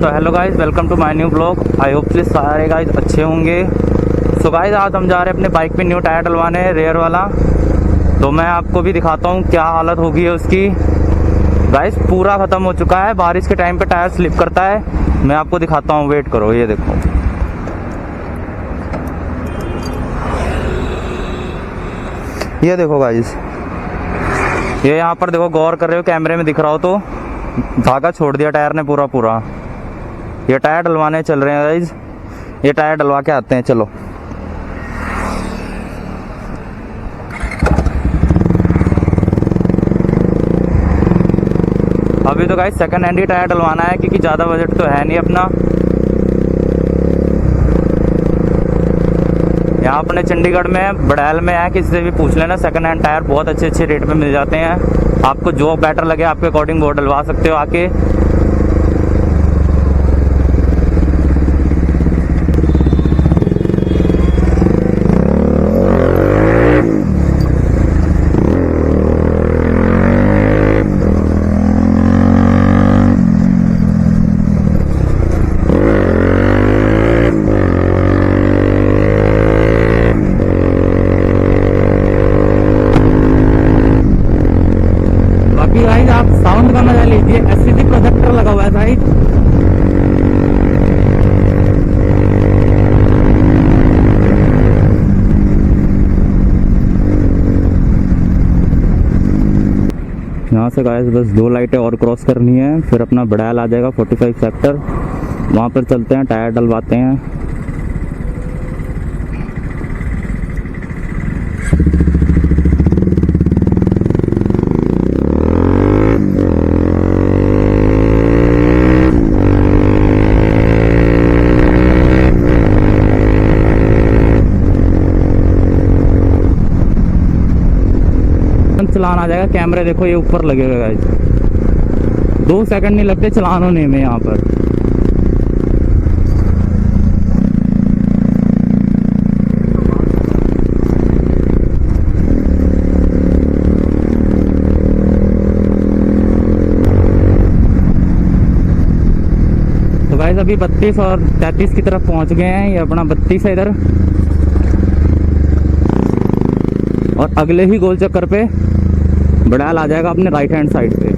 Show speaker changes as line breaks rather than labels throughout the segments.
तो hello guys, welcome to my new blog. I hope कि सारे गाइस अच्छे होंगे। सो गाइस, आज हम जा रहे हैं अपने बाइक पे न्यू टायर डलवाने, रेयर वाला। तो मैं आपको भी दिखाता हूँ क्या हालत होगी है उसकी। गाइस पूरा ख़त्म हो चुका है, बारिश के टाइम पे टायर स्लिप करता है। मैं आपको दिखाता हूँ, वेट करो। ये देखो, ये देखो गाइस, ये यहाँ पर देखो, गौर कर रहे हो कैमरे में दिख रहा हो तो धागा छोड़ दिया टायर ने पूरा पूरा। ये टायर डलवाने चल रहे हैं गाइस, ये टायर डलवा के आते हैं, चलो। अभी तो गाइस सेकंड हैंड ही टायर डलवाना है, क्योंकि ज़्यादा बजट तो है नहीं अपना। यहाँ अपने चंडीगढ़ में बड़ैल में है, किसी से भी पूछ लेना, सेकंड हैंड टायर बहुत अच्छे अच्छे रेट में मिल जाते हैं। आपको जो बेटर लगे आपके अकॉर्डिंग वो डलवा सकते हो आके। गाइस आप साउंड का मजा लीजिए, एससीडी प्रोजेक्टर लगा हुआ है गाइस। यहाँ से गाइस बस 2 लाइटें और क्रॉस करनी है, फिर अपना बड़ैल आ जाएगा 45 सेक्टर। वहाँ पर चलते हैं, टायर डलवाते हैं। चलान आ जाएगा, कैमरे देखो ये ऊपर लगेगा गाइस। 2 सेकंड नहीं लगते चलान होने में यहाँ पर। तो गाइस अभी 32 और 33 की तरफ पहुंच गए हैं। ये अपना 32 है इधर, और अगले ही गोल चक्कर पे बड़ैल आ जाएगा अपने राइट हैंड साइड पे।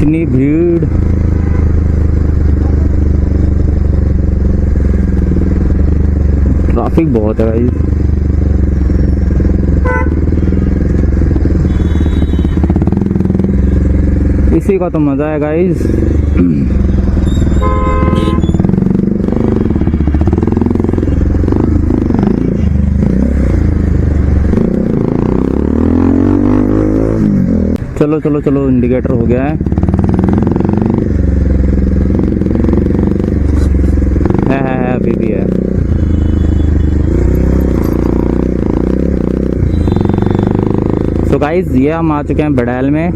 इतनी भीड़, ट्रैफिक बहुत है गाइस। इसी का तो मजा है गाइस। चलो चलो चलो, इंडिकेटर हो गया है। अभी भी है। सो गाइज ये हम आ चुके हैं बड़ैल में।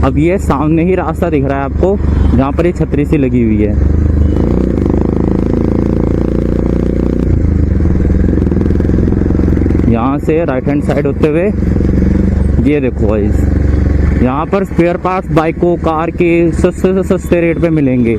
अब ये सामने ही रास्ता दिख रहा है आपको, जहाँ पर ये छतरी सी लगी हुई है। यहाँ से राइट हैंड साइड होते हुए ये देखो गाइज, यहाँ पर स्पेयर पार्ट्स बाइकों कार के सस्ते से सस्ते रेट पे मिलेंगे।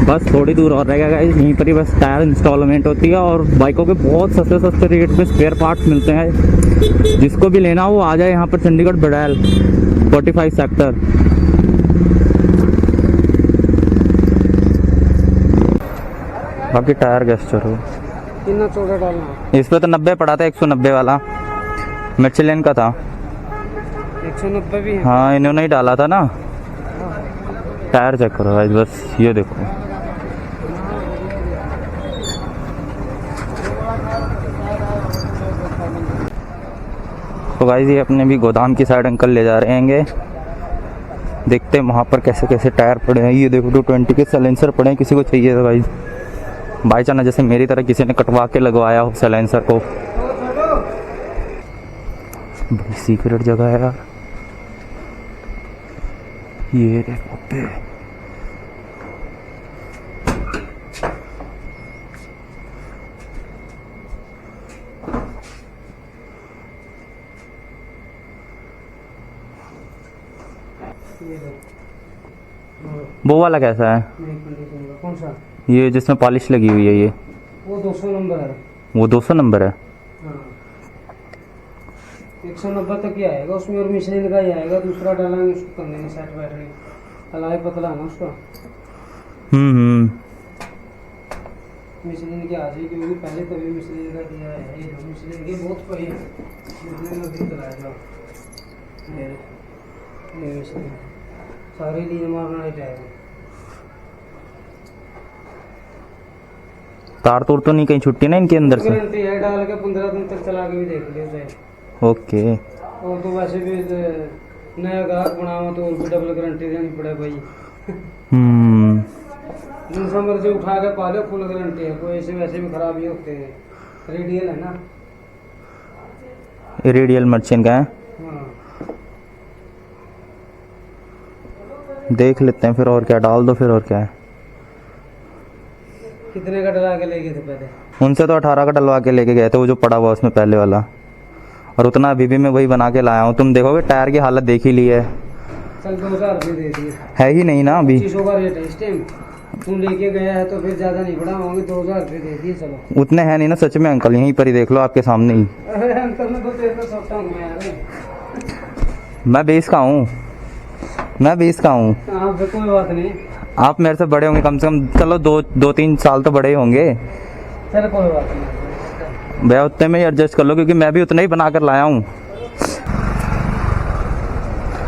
बस थोड़ी दूर और रहेगा गाइस, यहीं पर ही बस टायर इंस्टॉलमेंट होती है, और बाइकों के बहुत सस्ते सस्ते रेट पे स्पेयर पार्ट्स मिलते हैं। जिसको भी लेना हो वो आ जाए यहाँ पर, चंडीगढ़ बड़ैल 45 सेक्टर। बाकी टायर गेस्चर हो,
कितना चौड़ा डालना?
इस पे तो 90 पड़ा था, 190 वाला मिचेलिन का था।
190 भी है?
हाँ, इन्होंने ही डाला था ना। टायर चेक करो गाइस, बस ये देखो। तो गाइस ये अपने भी गोदाम की साइड अंकल ले जा रहे हैं। देखते हैं वहाँ पर कैसे कैसे टायर पड़े हैं। ये देखो 220 के साइलेंसर पड़े हैं, किसी को चाहिए तो गाइस बाई चांस जैसे मेरी तरह किसी ने कटवा के लगवाया हो साइलेंसर को। बड़ी सीक्रेट जगह है यार ये। देखो पे वो वाला कैसा है?
कौन सा?
ये जिसमें पॉलिश लगी हुई है ये?
वो 200 नंबर है।
वो 200 नंबर है।
हाँ 190 तक ही आएगा उसमें, और मिशलिन का ही आएगा। दूसरा डालेंगे उसको करने सेट बैटरी अलाय पतला है ना उसका। मिशलिन की आ जाएगी, क्योंकि पहले तभी मिशलिन का दिया है। ये जो मिशलिन की बहुत पड़ी है, मिशलिन में भी चलाया जाओ। ये मिशलिन सारे लीन मारना नहीं चाहिए।
तार तूर तो नहीं कहीं छुट्टी ना इनके अंदर से?
गारंटी है, डाल के 15 दिन तक चला के भी देख लियो चाहे।
ओके।
और तो वैसे भी नया ग्राहक बनावा तो और भी डबल गारंटी देनी पड़े भाई। दूसरा मर्जी उठा के पा लो, फुल गारंटी है। कोई ऐसे वैसे भी खराब ही होते हैं। रेडियल है ना,
रेडियल मर्चेंट का है।
हाँ
देख लेते हैं फिर, और क्या डाल दो फिर, और क्या है।
कितने का डला के ले गए थे पहले?
उनसे तो 18 का डलवा के लेके गए थे, वो जो पड़ा हुआ उसमें पहले वाला, और उतना अभी भी मैं वही बना के लाया हूँ। तुम देखोगे टायर की हालत देख ही ली है।
चल 2000 रुपये दे दिए,
है ही नहीं ना अभी।
2500 का रेट है इस टाइम। तुम लेके गया है तो फिर ज्यादा नहीं बढ़ाओगे, 2000 रुपये दे दिए। चलो
उतने है नहीं ना सच में अंकल, यहीं पर ही देख लो आपके सामने ही।
अरे अंकल ने तो तेरे सोचता हूँ मैं यार।
मैं 20 का हूँ, मैं 20 का हूँ।
हाँ फिर कोई बात नहीं,
आप मेरे से बड़े होंगे कम से कम, चलो 2-3 साल तो बड़े ही होंगे।
चलो कोई बात नहीं
भैया उतने में ही एडजस्ट कर लो, क्योंकि मैं भी उतना ही बना कर लाया हूँ।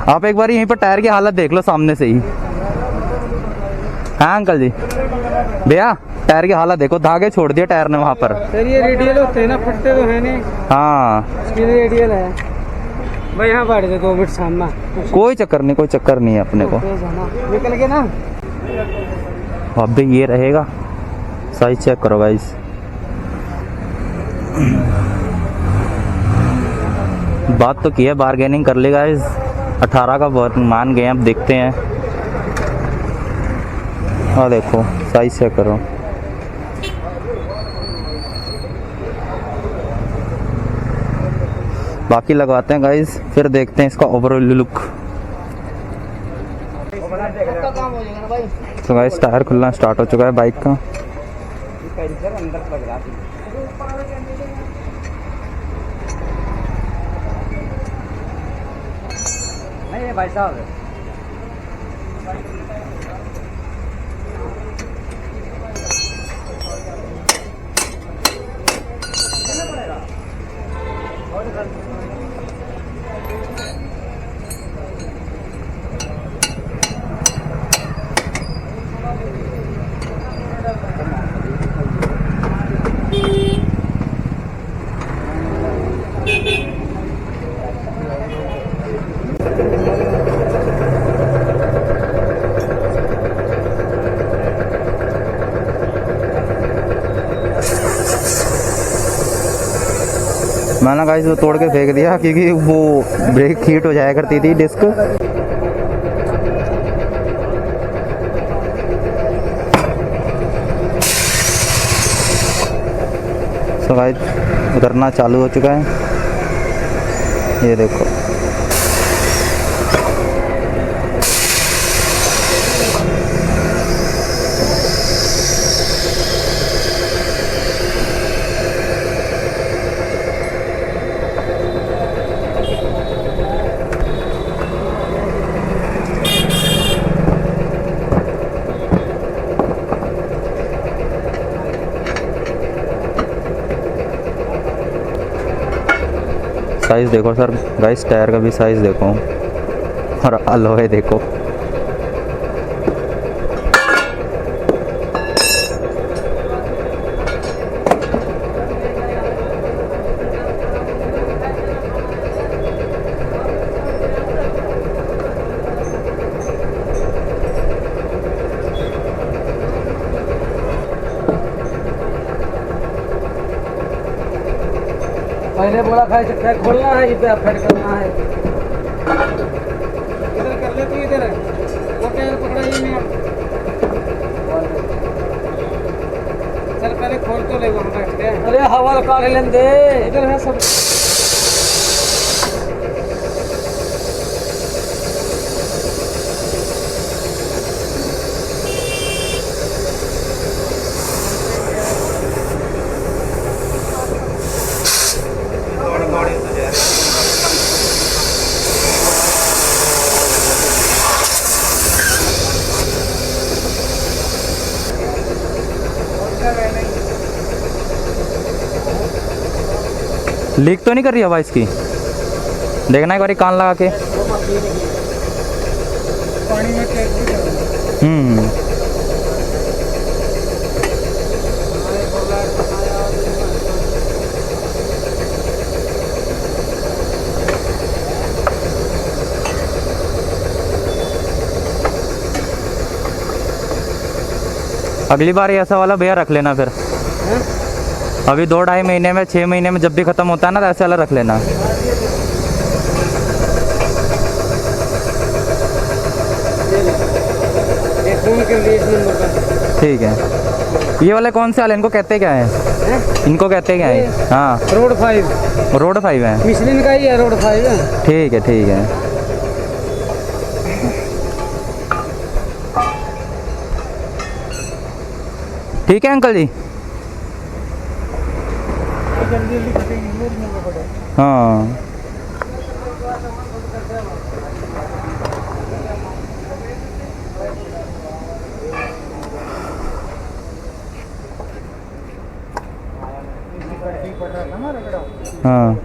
आप एक बार यहीं पर टायर की हालत देख लो सामने से ही। हाँ अंकल जी, भैया टायर की हालत देखो, धागे छोड़ दिए टायर ने वहाँ पर।
सर ये रेडियल होते हैं ना, फटते तो है नहीं।
हाँ
इसके लिए रेडियल है भाई। यहाँ बैठ जाए 2 मिनट सामना,
कोई चक्कर नहीं, कोई चक्कर नहीं है अपने को।
निकल के ना
अब भी ये रहेगा। साइज चेक करो गाइस। बात तो की है, बार्गेनिंग कर ली गाइस। 18 का मान गए, अब देखते हैं। हाँ देखो साइज चेक करो। बाकी लगवाते हैं गाइस, फिर देखते हैं इसका ओवरऑल लुक। तो गाइस टायर खुलना स्टार्ट हो चुका है बाइक का।
नहीं भाई साहब,
मैंने गाइस वो तोड़ के फेंक दिया, क्योंकि वो ब्रेक हीट हो जाया करती थी डिस्क। तो गाइस उतरना चालू हो चुका है, ये देखो। साइज़ देखो सर गाइस, टायर का भी साइज़ देखो, और अलॉय देखो।
पहले बोला था इसे पैक खोलना है, ये पे फिट करना है। इधर कर ले तू, इधर वो टायर पकड़ा ही नहीं। चल पहले खोल तो ले वहाँ बैठ के। अरे हवा काट लेने दे, इधर है सब।
लीक तो नहीं कर रही हवा इसकी? देखना एक बार कान लगा के।
पानी में
अगली बार ऐसा वाला भैया रख लेना फिर। अभी 2-2.5 महीने में 6 महीने में जब भी ख़त्म होता है ना, तो ऐसे वाला रख लेना। ठीक है। ये वाले कौन से वाले, इनको कहते क्या है? इनको कहते क्या है? हाँ,
रोड 5।
रोड 5 है,
मिशलिन का ही है, रोड 5 है।
ठीक है ठीक है। ठीक है अंकल जी। हाँ हाँ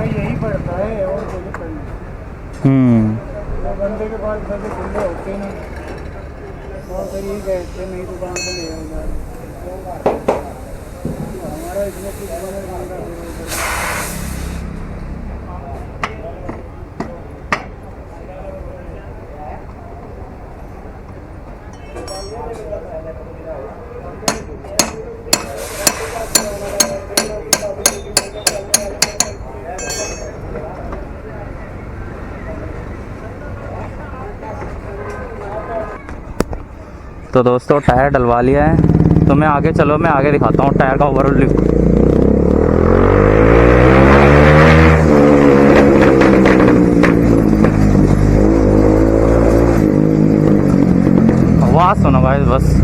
यही पड़ता है और कोई बंदे के पास पैसे खुले होते ना, और फिर यही कहते नहीं दुकान पे ले आओ। हमारा इसमें कुछ
तो दोस्तों टायर डलवा लिया है, तो मैं आगे चलो, मैं आगे दिखाता हूँ टायर का ओवरऑल लुक। आवाज़ सुनो गाइस बस।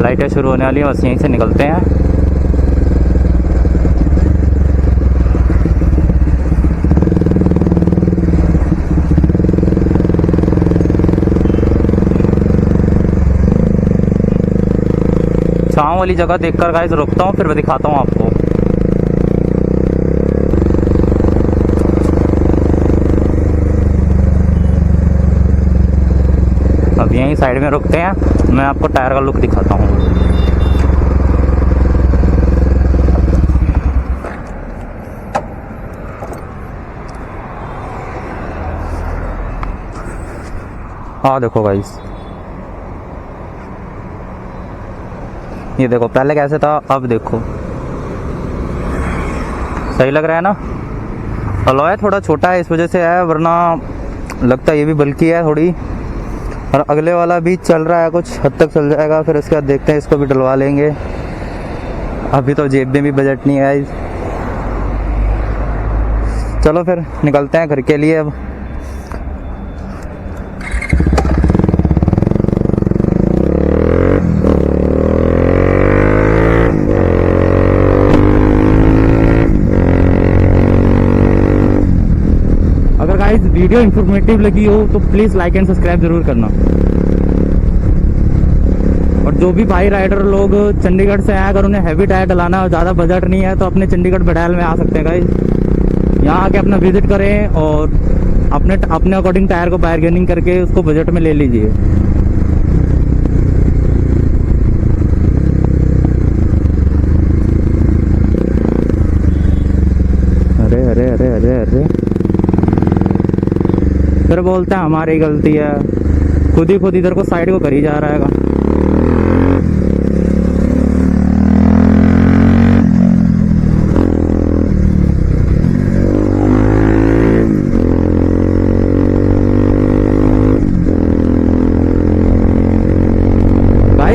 लाइटें शुरू होने वाली हैं, बस यहीं से निकलते हैं। छाँव वाली जगह देखकर गाइस रुकता हूँ, फिर मैं दिखाता हूँ आपको। अब यहीं साइड में रुकते हैं, मैं आपको टायर का लुक दिखाता हूँ। हाँ देखो गाइस, ये देखो पहले कैसे था, अब देखो सही लग रहा है ना। अलॉय थोड़ा छोटा है इस वजह से है, वरना लगता है ये भी बल्कि है थोड़ी। और अगले वाला भी चल रहा है, कुछ हद तक चल जाएगा, फिर उसके बाद देखते हैं, इसको भी डलवा लेंगे। अभी तो जेब में भी बजट नहीं है। चलो फिर निकलते हैं घर के लिए अब। अगर गाइस वीडियो इंफॉर्मेटिव लगी हो तो प्लीज लाइक एंड सब्सक्राइब जरूर करना। और जो भी भाई राइडर लोग चंडीगढ़ से आए, अगर उन्हें हैवी टायर डलाना है और ज़्यादा बजट नहीं है तो अपने चंडीगढ़ बडैल में आ सकते हैं गाइस। यहाँ आके अपना विजिट करें और अपने अकॉर्डिंग टायर को बार्गेनिंग करके उसको बजट में ले लीजिए। अरे अरे अरे अरे अरे, फिर बोलते हैं हमारी गलती है, खुद इधर को साइड को कर ही जा रहा है।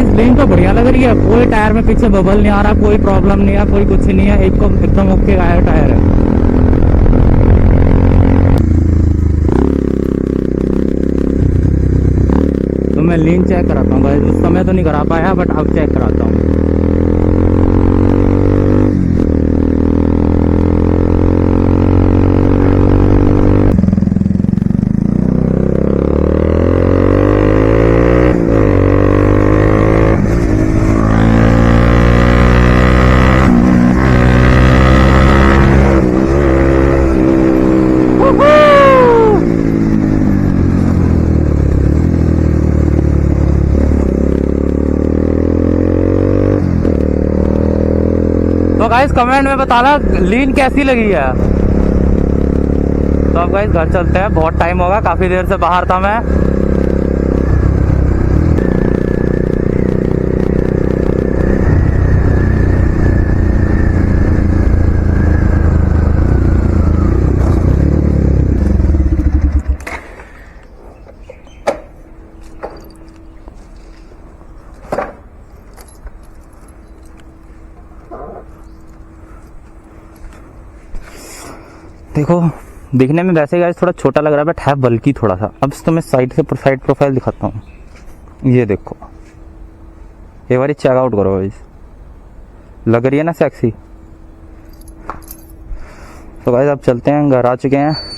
लेन तो बढ़िया लग रही है, कोई टायर में पीछे बबल नहीं आ रहा, कोई प्रॉब्लम नहीं है, कोई कुछ नहीं है, एकदम ओके टायर है। तो मैं लेन चेक कराता हूँ गाइस, उस समय तो नहीं करा पाया बट अब चेक कराता हूँ। तो गाइस कमेंट में बताना लीन कैसी लगी है। तो अब गाइस घर चलते हैं, बहुत टाइम होगा, काफी देर से बाहर था मैं। देखो दिखने में वैसे गाइस थोड़ा छोटा लग रहा है बट है बल्कि थोड़ा सा। अब इसको मैं साइड से साइड प्रोफाइल दिखाता हूँ, ये देखो, एक बार चेक आउट करो गाइस, लग रही है ना सेक्सी। तो गाइस अब चलते हैं, घर आ चुके हैं।